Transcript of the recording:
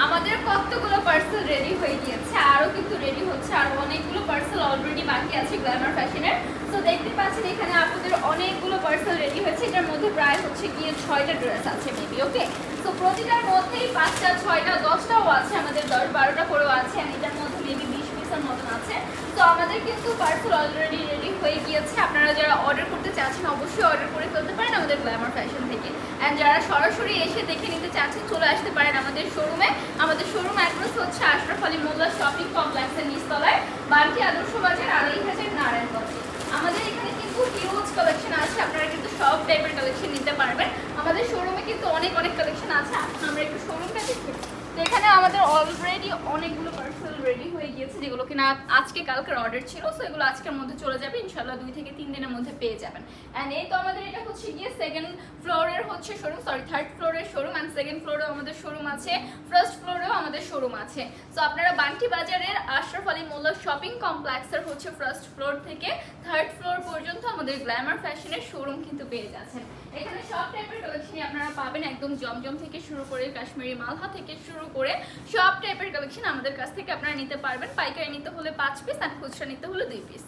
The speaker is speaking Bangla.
আমাদের কতগুলো পার্সেল রেডি হয়ে গিয়েছে, আরো কিন্তু রেডি হচ্ছে, আর অনেকগুলো পার্সেল অলরেডি বাকি আছে গ্ল্যামার ফ্যাশনের। তো দেখতে পাচ্ছেন এখানে আপনাদের অনেকগুলো পার্সেল রেডি হয়েছে, এটার মধ্যে প্রায় হচ্ছে গিয়ে 6টা ড্রেস আছে মেবি। ওকে, তো প্রতিটার মধ্যেই 5টা 6টা 10টাও আছে, আমাদের 10-12টা করেও আছে, আর এটার মধ্যে মেবি 20 পিসের মতন আছে। তো আমাদের কিন্তু পার্সেল অলরেডি রেডি হয়ে গিয়েছে। আপনারা যারা অর্ডার করতে চাচ্ছেন অবশ্যই অর্ডার করে ফেলতে পারেন আমাদের গ্ল্যামার ফ্যাশন থেকে। অ্যান্ড যারা সরাসরি এসে দেখে নিতে চাচ্ছেন চলে আসতে পারেন আমাদের শোরুমে। আমাদের শোরুম অ্যাড্রেস হচ্ছে আশরাফ আলী মোল্লা শপিং কমপ্লেক্সের নিচতলায়, বান্টি আদর্শ বাজার, 2.5 নারায়ণগঞ্জে। আমাদের এখানে কিন্তু হিউজ কালেকশন আছে, আপনারা কিন্তু সব টাইপের কালেকশন নিতে পারবেন। আমাদের শোরুমে কিন্তু অনেক কালেকশন আছে। আমরা একটু শোরুমটা দেখি। তো এখানে আমাদের অলরেডি অনেকগুলো পার্সেল রেডি হয়ে গিয়েছে, যেগুলো কিনা আজকে কালকের অর্ডার ছিল। সো এগুলো আজকের মধ্যে চলে যাবে ইনশাল্লাহ, 2 থেকে 3 দিনের মধ্যে পেয়ে যাবেন। অ্যান্ড এই তো আমাদের এটা হচ্ছে গিয়ে সেকেন্ড ফ্লোরের হচ্ছে শোরুম, সরি থার্ড ফ্লোরের শোরুম। অ্যান্ড সেকেন্ড ফ্লোরেও আমাদের শোরুম আছে, ফার্স্ট ফ্লোরেও আমাদের শোরুম আছে। সো আপনারা বান্টি বাজারের আশরাফ আলী মোল্লা শপিং কমপ্লেক্সের হচ্ছে ফার্স্ট ফ্লোর থেকে থার্ড ফ্লোর পর্যন্ত আমাদের গ্ল্যামার ফ্যাশনের শোরুম কিন্তু পেয়ে যাচ্ছেন। এখানে সব টাইপের কালেকশনই আপনারা পাবেন, একদম জমজম থেকে শুরু করে কাশ্মীরি মালহা থেকে শুরু করে সব টাইপের কালেকশন আমাদের কাছ থেকে আপনারা নিতে পারবেন। পাইকারি নিতে হলে 5 পিস আর খুচরা নিতে হলে 2 পিস।